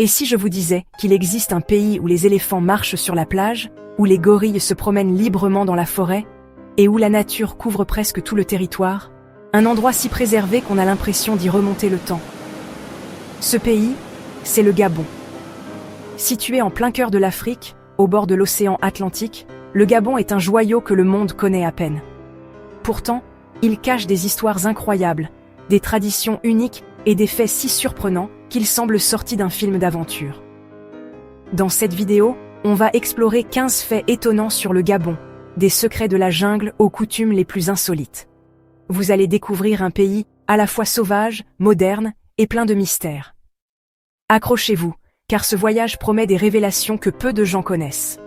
Et si je vous disais qu'il existe un pays où les éléphants marchent sur la plage, où les gorilles se promènent librement dans la forêt, et où la nature couvre presque tout le territoire, un endroit si préservé qu'on a l'impression d'y remonter le temps. Ce pays, c'est le Gabon. Situé en plein cœur de l'Afrique, au bord de l'océan Atlantique, le Gabon est un joyau que le monde connaît à peine. Pourtant, il cache des histoires incroyables, des traditions uniques et des faits si surprenants qu'ils semblent sortis d'un film d'aventure. Dans cette vidéo, on va explorer 15 faits étonnants sur le Gabon, des secrets de la jungle aux coutumes les plus insolites. Vous allez découvrir un pays à la fois sauvage, moderne et plein de mystères. Accrochez-vous, car ce voyage promet des révélations que peu de gens connaissent.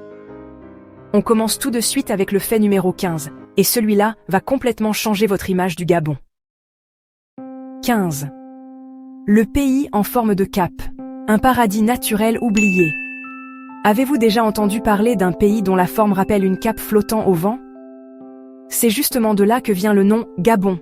On commence tout de suite avec le fait numéro 15, et celui-là va complètement changer votre image du Gabon. 15. Le pays en forme de cape, un paradis naturel oublié. Avez-vous déjà entendu parler d'un pays dont la forme rappelle une cape flottant au vent? C'est justement de là que vient le nom Gabon,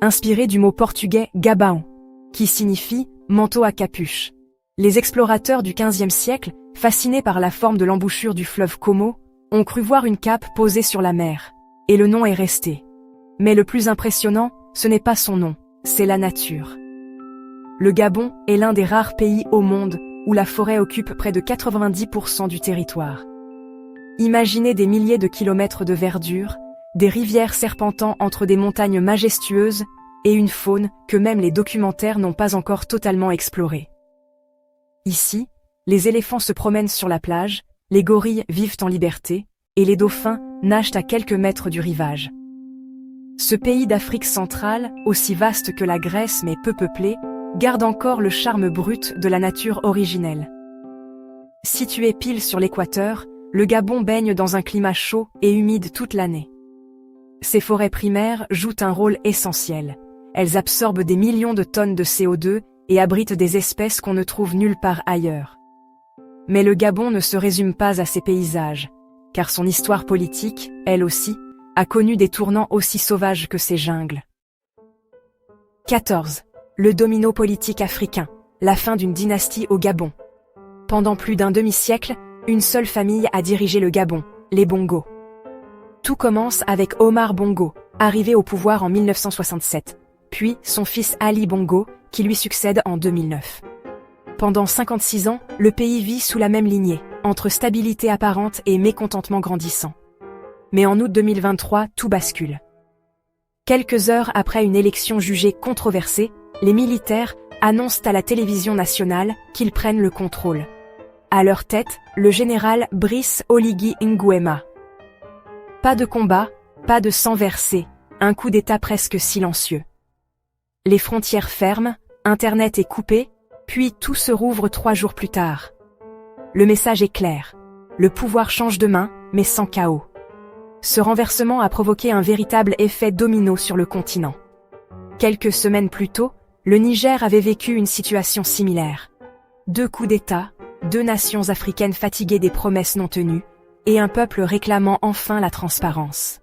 inspiré du mot portugais gabaon, qui signifie manteau à capuche. Les explorateurs du XVe siècle, fascinés par la forme de l'embouchure du fleuve Como, ont cru voir une cape posée sur la mer, et le nom est resté. Mais le plus impressionnant, ce n'est pas son nom, c'est la nature. Le Gabon est l'un des rares pays au monde où la forêt occupe près de 90% du territoire. Imaginez des milliers de kilomètres de verdure, des rivières serpentant entre des montagnes majestueuses et une faune que même les documentaires n'ont pas encore totalement explorée. Ici, les éléphants se promènent sur la plage, les gorilles vivent en liberté, et les dauphins nagent à quelques mètres du rivage. Ce pays d'Afrique centrale, aussi vaste que la Grèce mais peu peuplé, garde encore le charme brut de la nature originelle. Situé pile sur l'équateur, le Gabon baigne dans un climat chaud et humide toute l'année. Ses forêts primaires jouent un rôle essentiel. Elles absorbent des millions de tonnes de CO2 et abritent des espèces qu'on ne trouve nulle part ailleurs. Mais le Gabon ne se résume pas à ses paysages, car son histoire politique, elle aussi, a connu des tournants aussi sauvages que ses jungles. 14. Le domino politique africain, la fin d'une dynastie au Gabon. Pendant plus d'un demi-siècle, une seule famille a dirigé le Gabon, les Bongo. Tout commence avec Omar Bongo, arrivé au pouvoir en 1967, puis son fils Ali Bongo, qui lui succède en 2009. Pendant 56 ans, le pays vit sous la même lignée, entre stabilité apparente et mécontentement grandissant. Mais en août 2023, tout bascule. Quelques heures après une élection jugée controversée, les militaires annoncent à la télévision nationale qu'ils prennent le contrôle. À leur tête, le général Brice Oligui Nguema. Pas de combat, pas de sang versé, un coup d'État presque silencieux. Les frontières ferment, Internet est coupé, puis tout se rouvre 3 jours plus tard. Le message est clair. Le pouvoir change de main, mais sans chaos. Ce renversement a provoqué un véritable effet domino sur le continent. Quelques semaines plus tôt, le Niger avait vécu une situation similaire. 2 coups d'État, 2 nations africaines fatiguées des promesses non tenues, et un peuple réclamant enfin la transparence.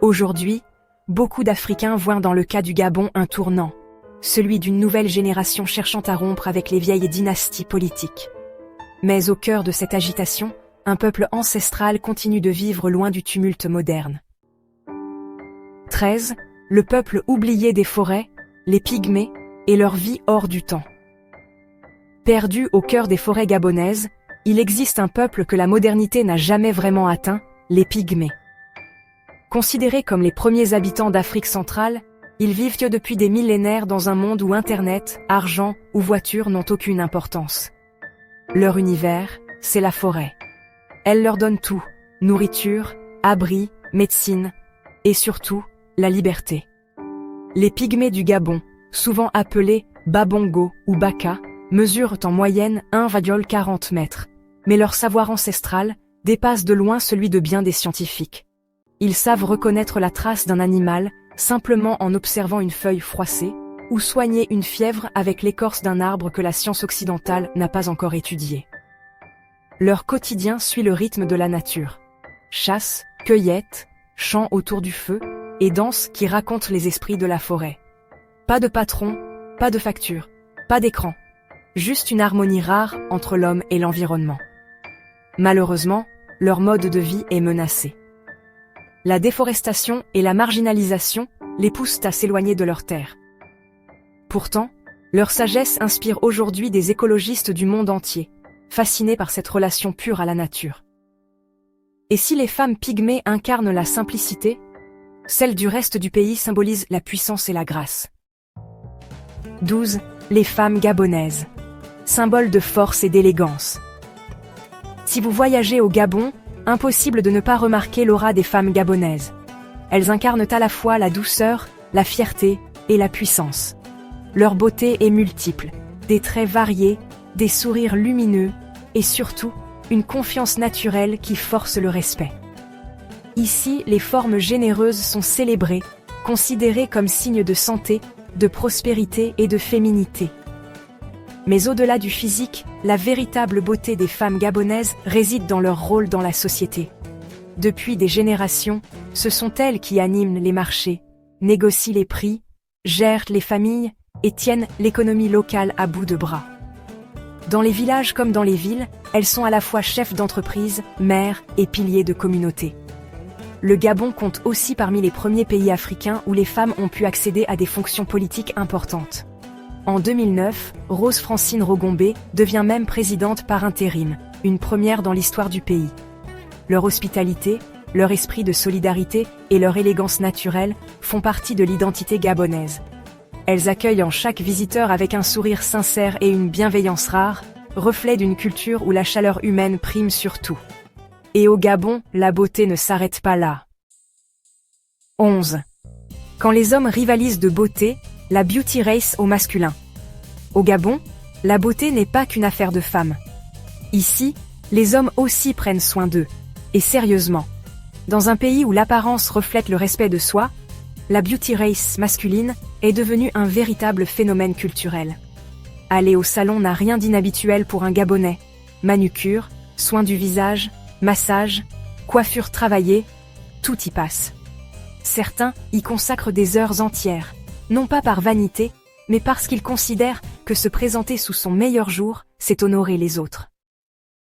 Aujourd'hui, beaucoup d'Africains voient dans le cas du Gabon un tournant, celui d'une nouvelle génération cherchant à rompre avec les vieilles dynasties politiques. Mais au cœur de cette agitation, un peuple ancestral continue de vivre loin du tumulte moderne. 13. Le peuple oublié des forêts, les pygmées, et leur vie hors du temps. Perdu au cœur des forêts gabonaises, il existe un peuple que la modernité n'a jamais vraiment atteint, les pygmées. Considérés comme les premiers habitants d'Afrique centrale, ils vivent depuis des millénaires dans un monde où Internet, argent ou voiture n'ont aucune importance. Leur univers, c'est la forêt. Elle leur donne tout, nourriture, abri, médecine, et surtout, la liberté. Les pygmées du Gabon, souvent appelés Babongo ou Baka, mesurent en moyenne 1,40 mètres, mais leur savoir ancestral dépasse de loin celui de bien des scientifiques. Ils savent reconnaître la trace d'un animal simplement en observant une feuille froissée, ou soigner une fièvre avec l'écorce d'un arbre que la science occidentale n'a pas encore étudié. Leur quotidien suit le rythme de la nature. Chasse, cueillette, chants autour du feu, et danse qui racontent les esprits de la forêt. Pas de patron, pas de facture, pas d'écran. juste une harmonie rare entre l'homme et l'environnement. Malheureusement, leur mode de vie est menacé. La déforestation et la marginalisation les poussent à s'éloigner de leurs terres. Pourtant, leur sagesse inspire aujourd'hui des écologistes du monde entier, fascinés par cette relation pure à la nature. Et si les femmes pygmées incarnent la simplicité, celles du reste du pays symbolisent la puissance et la grâce. 12. Les femmes gabonaises. Symbole de force et d'élégance. Si vous voyagez au Gabon, impossible de ne pas remarquer l'aura des femmes gabonaises. Elles incarnent à la fois la douceur, la fierté et la puissance. Leur beauté est multiple, des traits variés, des sourires lumineux et surtout, une confiance naturelle qui force le respect. Ici, les formes généreuses sont célébrées, considérées comme signes de santé, de prospérité et de féminité. Mais au-delà du physique, la véritable beauté des femmes gabonaises réside dans leur rôle dans la société. Depuis des générations, ce sont elles qui animent les marchés, négocient les prix, gèrent les familles et tiennent l'économie locale à bout de bras. Dans les villages comme dans les villes, elles sont à la fois chefs d'entreprise, mères et piliers de communauté. Le Gabon compte aussi parmi les premiers pays africains où les femmes ont pu accéder à des fonctions politiques importantes. En 2009, Rose Francine Rogombé devient même présidente par intérim, une première dans l'histoire du pays. Leur hospitalité, leur esprit de solidarité et leur élégance naturelle font partie de l'identité gabonaise. Elles accueillent en chaque visiteur avec un sourire sincère et une bienveillance rare, reflet d'une culture où la chaleur humaine prime sur tout. Et au Gabon, la beauté ne s'arrête pas là. 11. Quand les hommes rivalisent de beauté, la beauty race au masculin. Au Gabon, la beauté n'est pas qu'une affaire de femmes. Ici, les hommes aussi prennent soin d'eux, et sérieusement. Dans un pays où l'apparence reflète le respect de soi, la beauty race masculine est devenue un véritable phénomène culturel. Aller au salon n'a rien d'inhabituel pour un Gabonais. Manucure, soins du visage, massage, coiffure travaillée, tout y passe. Certains y consacrent des heures entières, non pas par vanité, mais parce qu'ils considèrent que se présenter sous son meilleur jour, c'est honorer les autres.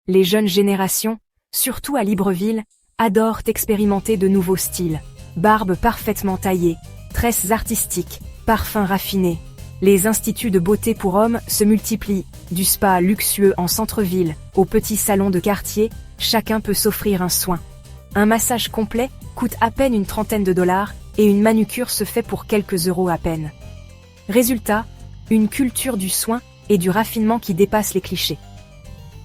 Les jeunes générations, surtout à Libreville, adorent expérimenter de nouveaux styles. Barbes parfaitement taillées, tresses artistiques, parfums raffinés. Les instituts de beauté pour hommes se multiplient, du spa luxueux en centre-ville, au petit salon de quartier, chacun peut s'offrir un soin. Un massage complet coûte à peine une trentaine de dollars et une manucure se fait pour quelques euros à peine. Résultat, une culture du soin et du raffinement qui dépasse les clichés.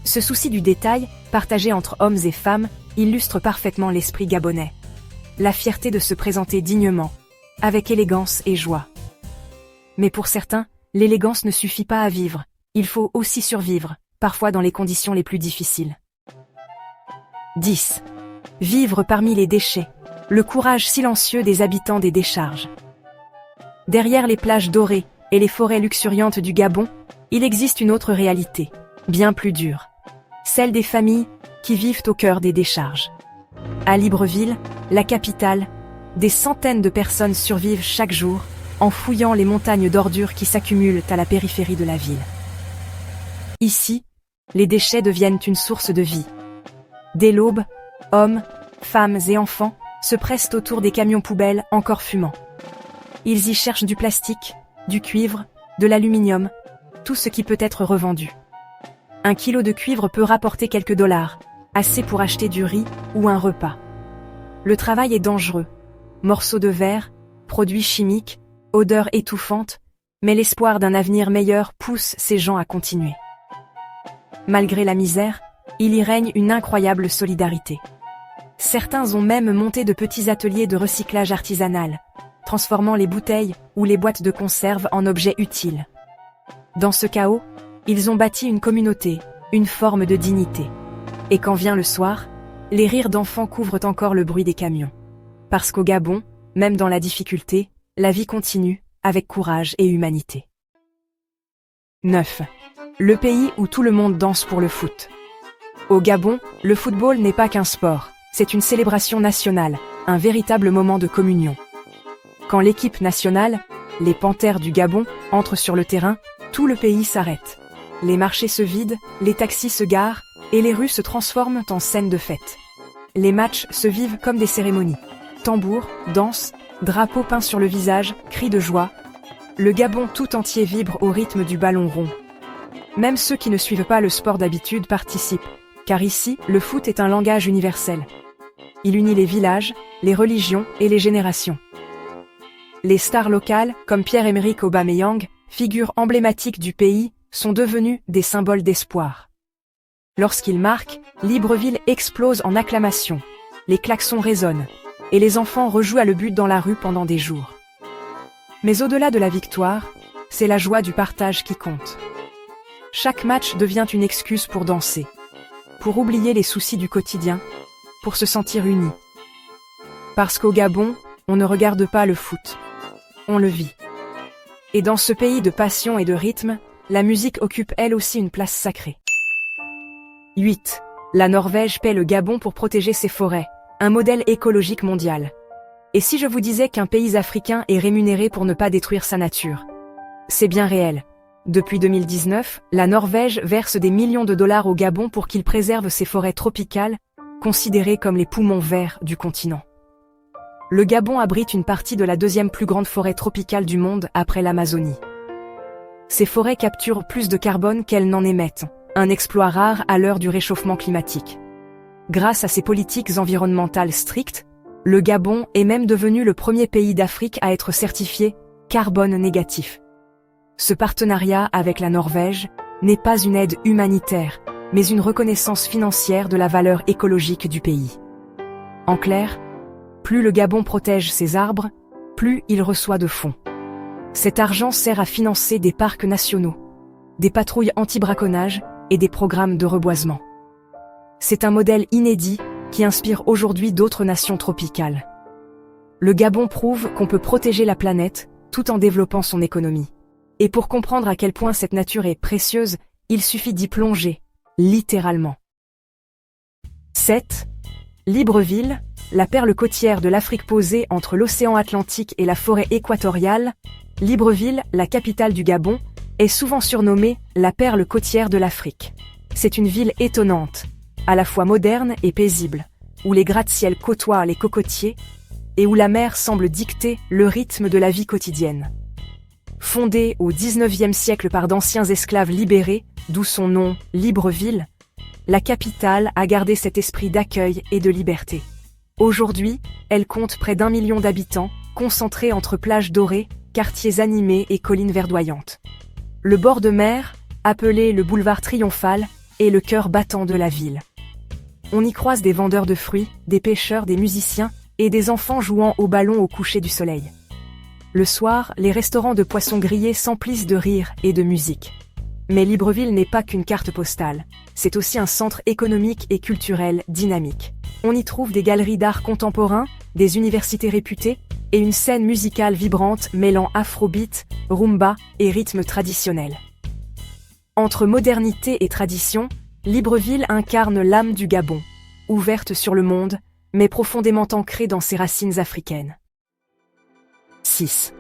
Ce souci du détail, partagé entre hommes et femmes, illustre parfaitement l'esprit gabonais. La fierté de se présenter dignement, avec élégance et joie. Mais pour certains, l'élégance ne suffit pas à vivre, il faut aussi survivre, parfois dans les conditions les plus difficiles. 10. Vivre parmi les déchets, le courage silencieux des habitants des décharges. Derrière les plages dorées et les forêts luxuriantes du Gabon, il existe une autre réalité, bien plus dure. Celle des familles qui vivent au cœur des décharges. À Libreville, la capitale, des centaines de personnes survivent chaque jour en fouillant les montagnes d'ordures qui s'accumulent à la périphérie de la ville. Ici, les déchets deviennent une source de vie. Dès l'aube, hommes, femmes et enfants se pressent autour des camions poubelles encore fumants. Ils y cherchent du plastique, du cuivre, de l'aluminium, tout ce qui peut être revendu. 1 kilo de cuivre peut rapporter quelques dollars, assez pour acheter du riz ou un repas. Le travail est dangereux. Morceaux de verre, produits chimiques, odeurs étouffantes, mais l'espoir d'un avenir meilleur pousse ces gens à continuer. Malgré la misère, il y règne une incroyable solidarité. Certains ont même monté de petits ateliers de recyclage artisanal, transformant les bouteilles ou les boîtes de conserve en objets utiles. Dans ce chaos, ils ont bâti une communauté, une forme de dignité. Et quand vient le soir, les rires d'enfants couvrent encore le bruit des camions. Parce qu'au Gabon, même dans la difficulté, la vie continue, avec courage et humanité. 9. Le pays où tout le monde danse pour le foot. Au Gabon, le football n'est pas qu'un sport, c'est une célébration nationale, un véritable moment de communion. Quand l'équipe nationale, les Panthères du Gabon, entre sur le terrain, tout le pays s'arrête. Les marchés se vident, les taxis se garent, et les rues se transforment en scènes de fête. Les matchs se vivent comme des cérémonies. Tambours, danses, drapeaux peints sur le visage, cris de joie. Le Gabon tout entier vibre au rythme du ballon rond. Même ceux qui ne suivent pas le sport d'habitude participent, car ici, le foot est un langage universel. Il unit les villages, les religions et les générations. Les stars locales, comme Pierre-Emerick Aubameyang, figure emblématique du pays, sont devenus des symboles d'espoir. Lorsqu'il marque, Libreville explose en acclamations. Les klaxons résonnent, et les enfants rejouent à le but dans la rue pendant des jours. Mais au-delà de la victoire, c'est la joie du partage qui compte. Chaque match devient une excuse pour danser, pour oublier les soucis du quotidien, pour se sentir unis. Parce qu'au Gabon, on ne regarde pas le foot, on le vit. Et dans ce pays de passion et de rythme, la musique occupe elle aussi une place sacrée. 8. La Norvège paie le Gabon pour protéger ses forêts, un modèle écologique mondial. Et si je vous disais qu'un pays africain est rémunéré pour ne pas détruire sa nature? C'est bien réel. Depuis 2019, la Norvège verse des millions de dollars au Gabon pour qu'il préserve ses forêts tropicales, considérées comme les poumons verts du continent. Le Gabon abrite une partie de la deuxième plus grande forêt tropicale du monde après l'Amazonie. Ces forêts capturent plus de carbone qu'elles n'en émettent, un exploit rare à l'heure du réchauffement climatique. Grâce à ces politiques environnementales strictes, le Gabon est même devenu le premier pays d'Afrique à être certifié carbone négatif. Ce partenariat avec la Norvège n'est pas une aide humanitaire, mais une reconnaissance financière de la valeur écologique du pays. En clair, plus le Gabon protège ses arbres, plus il reçoit de fonds. Cet argent sert à financer des parcs nationaux, des patrouilles anti-braconnage et des programmes de reboisement. C'est un modèle inédit qui inspire aujourd'hui d'autres nations tropicales. Le Gabon prouve qu'on peut protéger la planète tout en développant son économie. Et pour comprendre à quel point cette nature est précieuse, il suffit d'y plonger, littéralement. 7. Libreville, la perle côtière de l'Afrique posée entre l'océan Atlantique et la forêt équatoriale. Libreville, la capitale du Gabon, est souvent surnommée la perle côtière de l'Afrique. C'est une ville étonnante, à la fois moderne et paisible, où les gratte-ciel côtoient les cocotiers et où la mer semble dicter le rythme de la vie quotidienne. Fondée au XIXe siècle par d'anciens esclaves libérés, d'où son nom Libreville, la capitale a gardé cet esprit d'accueil et de liberté. Aujourd'hui, elle compte près d'1 million d'habitants, concentrés entre plages dorées, quartiers animés et collines verdoyantes. Le bord de mer, appelé le boulevard Triomphal, est le cœur battant de la ville. On y croise des vendeurs de fruits, des pêcheurs, des musiciens et des enfants jouant au ballon au coucher du soleil. Le soir, les restaurants de poissons grillés s'emplissent de rire et de musique. Mais Libreville n'est pas qu'une carte postale, c'est aussi un centre économique et culturel dynamique. On y trouve des galeries d'art contemporain, des universités réputées, et une scène musicale vibrante mêlant afrobeat, rumba et rythme traditionnel. Entre modernité et tradition, Libreville incarne l'âme du Gabon, ouverte sur le monde, mais profondément ancrée dans ses racines africaines. 6.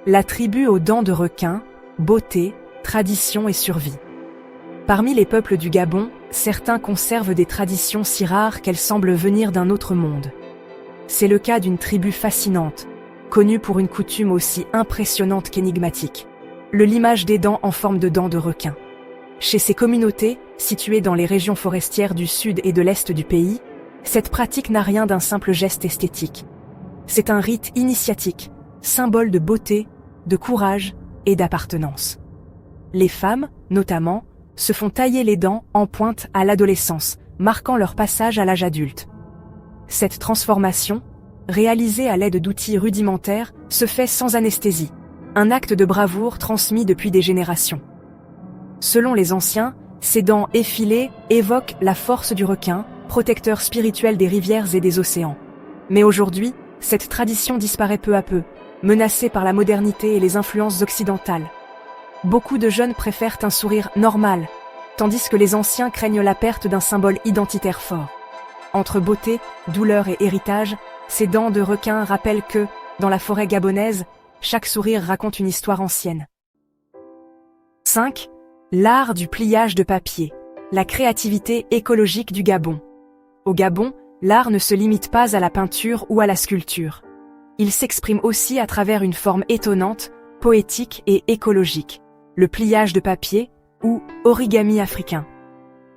La tribu aux dents de requin, beauté, tradition et survie. Parmi les peuples du Gabon, certains conservent des traditions si rares qu'elles semblent venir d'un autre monde. C'est le cas d'une tribu fascinante, connue pour une coutume aussi impressionnante qu'énigmatique, le limage des dents en forme de dents de requin. Chez ces communautés, situées dans les régions forestières du sud et de l'est du pays, cette pratique n'a rien d'un simple geste esthétique. C'est un rite initiatique, symbole de beauté, de courage et d'appartenance. Les femmes, notamment, se font tailler les dents en pointe à l'adolescence, marquant leur passage à l'âge adulte. Cette transformation, réalisée à l'aide d'outils rudimentaires, se fait sans anesthésie, un acte de bravoure transmis depuis des générations. Selon les anciens, ces dents effilées évoquent la force du requin, protecteur spirituel des rivières et des océans. Mais aujourd'hui, cette tradition disparaît peu à peu, menacée par la modernité et les influences occidentales. Beaucoup de jeunes préfèrent un sourire normal, tandis que les anciens craignent la perte d'un symbole identitaire fort. Entre beauté, douleur et héritage, ces dents de requin rappellent que, dans la forêt gabonaise, chaque sourire raconte une histoire ancienne. 5. L'art du pliage de papier, la créativité écologique du Gabon. Au Gabon, l'art ne se limite pas à la peinture ou à la sculpture. Il s'exprime aussi à travers une forme étonnante, poétique et écologique, le pliage de papier ou origami africain.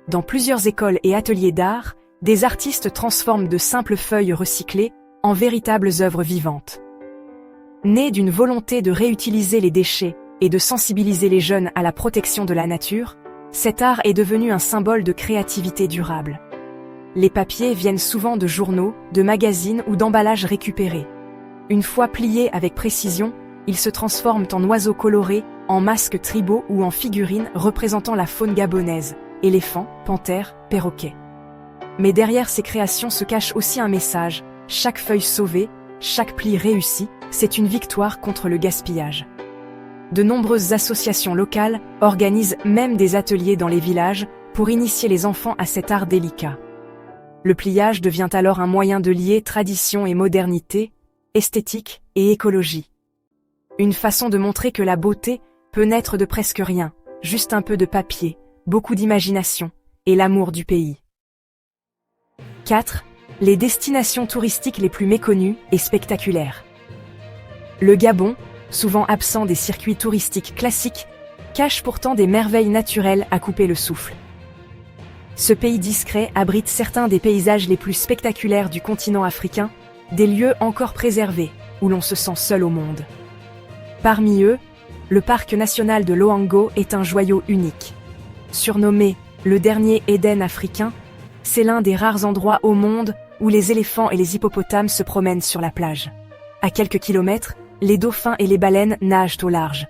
Dans plusieurs écoles et ateliers d'art, des artistes transforment de simples feuilles recyclées en véritables œuvres vivantes. Né d'une volonté de réutiliser les déchets et de sensibiliser les jeunes à la protection de la nature, cet art est devenu un symbole de créativité durable. Les papiers viennent souvent de journaux, de magazines ou d'emballages récupérés. Une fois pliés avec précision, ils se transforment en oiseaux colorés, en masques tribaux ou en figurines représentant la faune gabonaise, éléphants, panthères, perroquets. Mais derrière ces créations se cache aussi un message: chaque feuille sauvée, chaque pli réussi, c'est une victoire contre le gaspillage. De nombreuses associations locales organisent même des ateliers dans les villages pour initier les enfants à cet art délicat. Le pliage devient alors un moyen de lier tradition et modernité, esthétique et écologie. Une façon de montrer que la beauté peut naître de presque rien, juste un peu de papier, beaucoup d'imagination et l'amour du pays. 4. Les destinations touristiques les plus méconnues et spectaculaires. Le Gabon, souvent absent des circuits touristiques classiques, cache pourtant des merveilles naturelles à couper le souffle. Ce pays discret abrite certains des paysages les plus spectaculaires du continent africain, des lieux encore préservés, où l'on se sent seul au monde. Parmi eux, le parc national de Loango est un joyau unique. Surnommé le dernier Éden africain, c'est l'un des rares endroits au monde où les éléphants et les hippopotames se promènent sur la plage. À quelques kilomètres, les dauphins et les baleines nagent au large,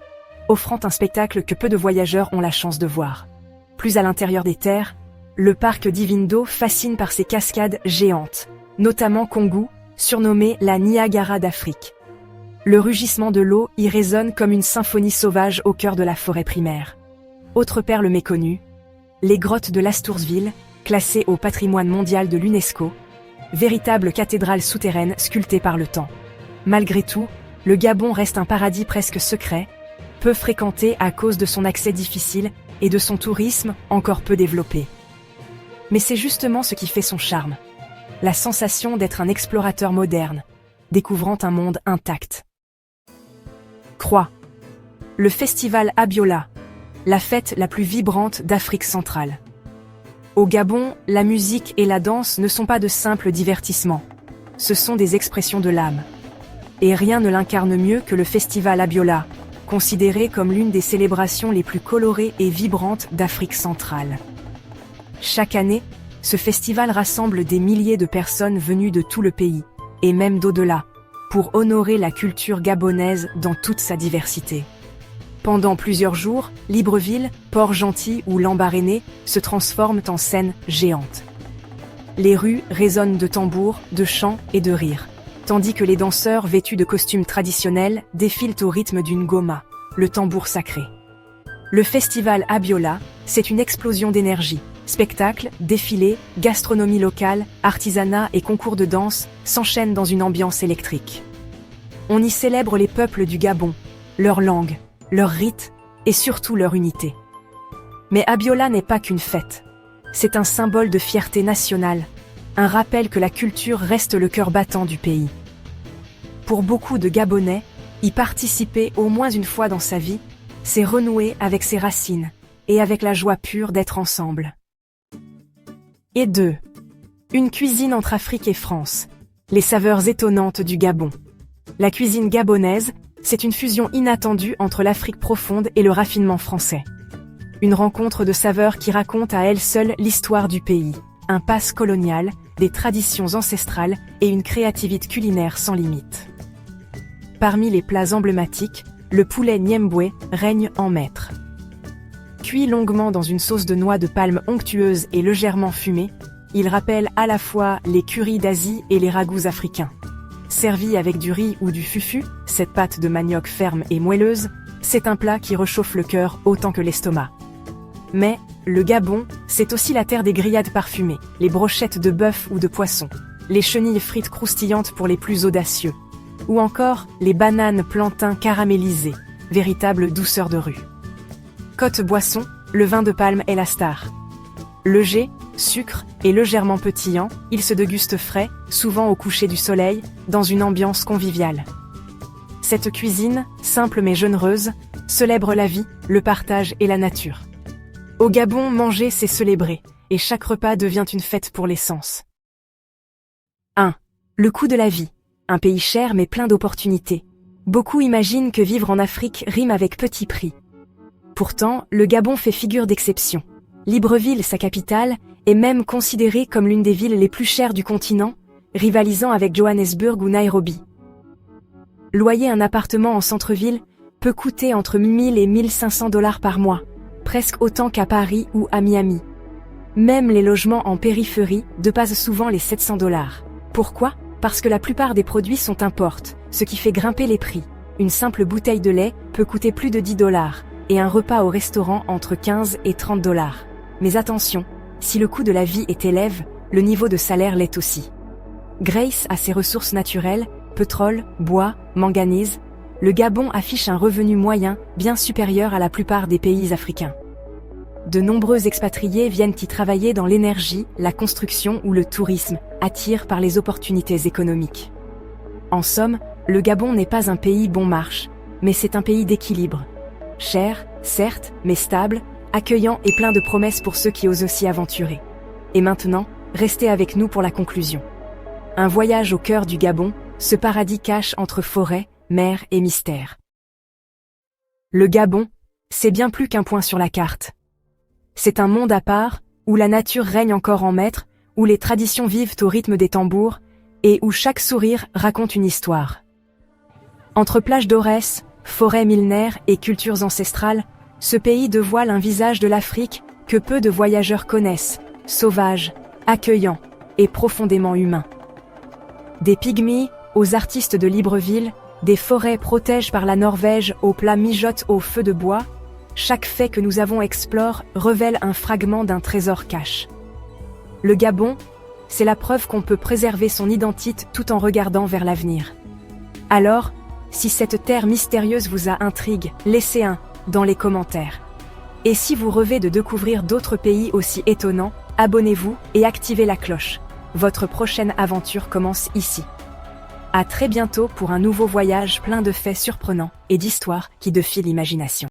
offrant un spectacle que peu de voyageurs ont la chance de voir. Plus à l'intérieur des terres, le parc d'Ivindo fascine par ses cascades géantes, notamment Kongu, surnommée la Niagara d'Afrique. Le rugissement de l'eau y résonne comme une symphonie sauvage au cœur de la forêt primaire. Autre perle méconnue, les grottes de Lastoursville, classées au patrimoine mondial de l'UNESCO, véritable cathédrale souterraine sculptée par le temps. Malgré tout, le Gabon reste un paradis presque secret, peu fréquenté à cause de son accès difficile et de son tourisme encore peu développé. Mais c'est justement ce qui fait son charme. La sensation d'être un explorateur moderne, découvrant un monde intact. Croix. Le festival Abiola, la fête la plus vibrante d'Afrique centrale. Au Gabon, la musique et la danse ne sont pas de simples divertissements. Ce sont des expressions de l'âme. Et rien ne l'incarne mieux que le festival Abiola, considéré comme l'une des célébrations les plus colorées et vibrantes d'Afrique centrale. Chaque année, ce festival rassemble des milliers de personnes venues de tout le pays, et même d'au-delà, pour honorer la culture gabonaise dans toute sa diversité. Pendant plusieurs jours, Libreville, Port-Gentil ou Lambaréné se transforment en scènes géantes. Les rues résonnent de tambours, de chants et de rires, tandis que les danseurs vêtus de costumes traditionnels défilent au rythme d'une goma, le tambour sacré. Le festival Abiola, c'est une explosion d'énergie. Spectacles, défilés, gastronomie locale, artisanat et concours de danse s'enchaînent dans une ambiance électrique. On y célèbre les peuples du Gabon, leur langue, leurs rites et surtout leur unité. Mais Abiola n'est pas qu'une fête. C'est un symbole de fierté nationale, un rappel que la culture reste le cœur battant du pays. Pour beaucoup de Gabonais, y participer au moins une fois dans sa vie, c'est renouer avec ses racines et avec la joie pure d'être ensemble. Et 2. Une cuisine entre Afrique et France. Les saveurs étonnantes du Gabon. La cuisine gabonaise, c'est une fusion inattendue entre l'Afrique profonde et le raffinement français. Une rencontre de saveurs qui raconte à elle seule l'histoire du pays, un passe colonial, des traditions ancestrales et une créativité culinaire sans limite. Parmi les plats emblématiques, le poulet Niemboué règne en maître. Cuit longuement dans une sauce de noix de palme onctueuse et légèrement fumée, il rappelle à la fois les currys d'Asie et les ragoûts africains. Servi avec du riz ou du fufu, cette pâte de manioc ferme et moelleuse, c'est un plat qui réchauffe le cœur autant que l'estomac. Mais, le Gabon, c'est aussi la terre des grillades parfumées, les brochettes de bœuf ou de poisson, les chenilles frites croustillantes pour les plus audacieux, ou encore les bananes plantains caramélisées, véritable douceur de rue. Côte boisson, le vin de palme est la star. Léger, sucre et légèrement pétillant, il se déguste frais, souvent au coucher du soleil, dans une ambiance conviviale. Cette cuisine, simple mais généreuse, célèbre la vie, le partage et la nature. Au Gabon, manger c'est célébrer, et chaque repas devient une fête pour les sens. 1. Le coût de la vie. Un pays cher mais plein d'opportunités. Beaucoup imaginent que vivre en Afrique rime avec petit prix. Pourtant, le Gabon fait figure d'exception. Libreville, sa capitale, est même considérée comme l'une des villes les plus chères du continent, rivalisant avec Johannesburg ou Nairobi. Loyer un appartement en centre-ville peut coûter entre 1000 et 1500 $ par mois, presque autant qu'à Paris ou à Miami. Même les logements en périphérie dépassent souvent les 700 $. Pourquoi ? Parce que la plupart des produits sont importés, ce qui fait grimper les prix. Une simple bouteille de lait peut coûter plus de 10 $, et un repas au restaurant entre 15 et 30 $. Mais attention, si le coût de la vie est élevé, le niveau de salaire l'est aussi. Grâce à ses ressources naturelles, pétrole, bois, manganèse, le Gabon affiche un revenu moyen bien supérieur à la plupart des pays africains. De nombreux expatriés viennent y travailler dans l'énergie, la construction ou le tourisme, attirés par les opportunités économiques. En somme, le Gabon n'est pas un pays bon marche, mais c'est un pays d'équilibre. Cher, certes, mais stable, accueillant et plein de promesses pour ceux qui osent s'y aventurer. Et maintenant, restez avec nous pour la conclusion. Un voyage au cœur du Gabon, ce paradis cache entre forêt, mer et mystère. Le Gabon, c'est bien plus qu'un point sur la carte. C'est un monde à part, où la nature règne encore en maître, où les traditions vivent au rythme des tambours, et où chaque sourire raconte une histoire. Entre plages d'Aurès, forêts millénaires et cultures ancestrales, ce pays dévoile un visage de l'Afrique que peu de voyageurs connaissent, sauvage, accueillant et profondément humain. Des pygmies aux artistes de Libreville, des forêts protégées par la Norvège aux plats mijotés au feu de bois, chaque fait que nous avons exploré révèle un fragment d'un trésor caché. Le Gabon, c'est la preuve qu'on peut préserver son identité tout en regardant vers l'avenir. Alors, si cette terre mystérieuse vous a intrigué, laissez un dans les commentaires. Et si vous rêvez de découvrir d'autres pays aussi étonnants, abonnez-vous et activez la cloche. Votre prochaine aventure commence ici. À très bientôt pour un nouveau voyage plein de faits surprenants et d'histoires qui défient l'imagination.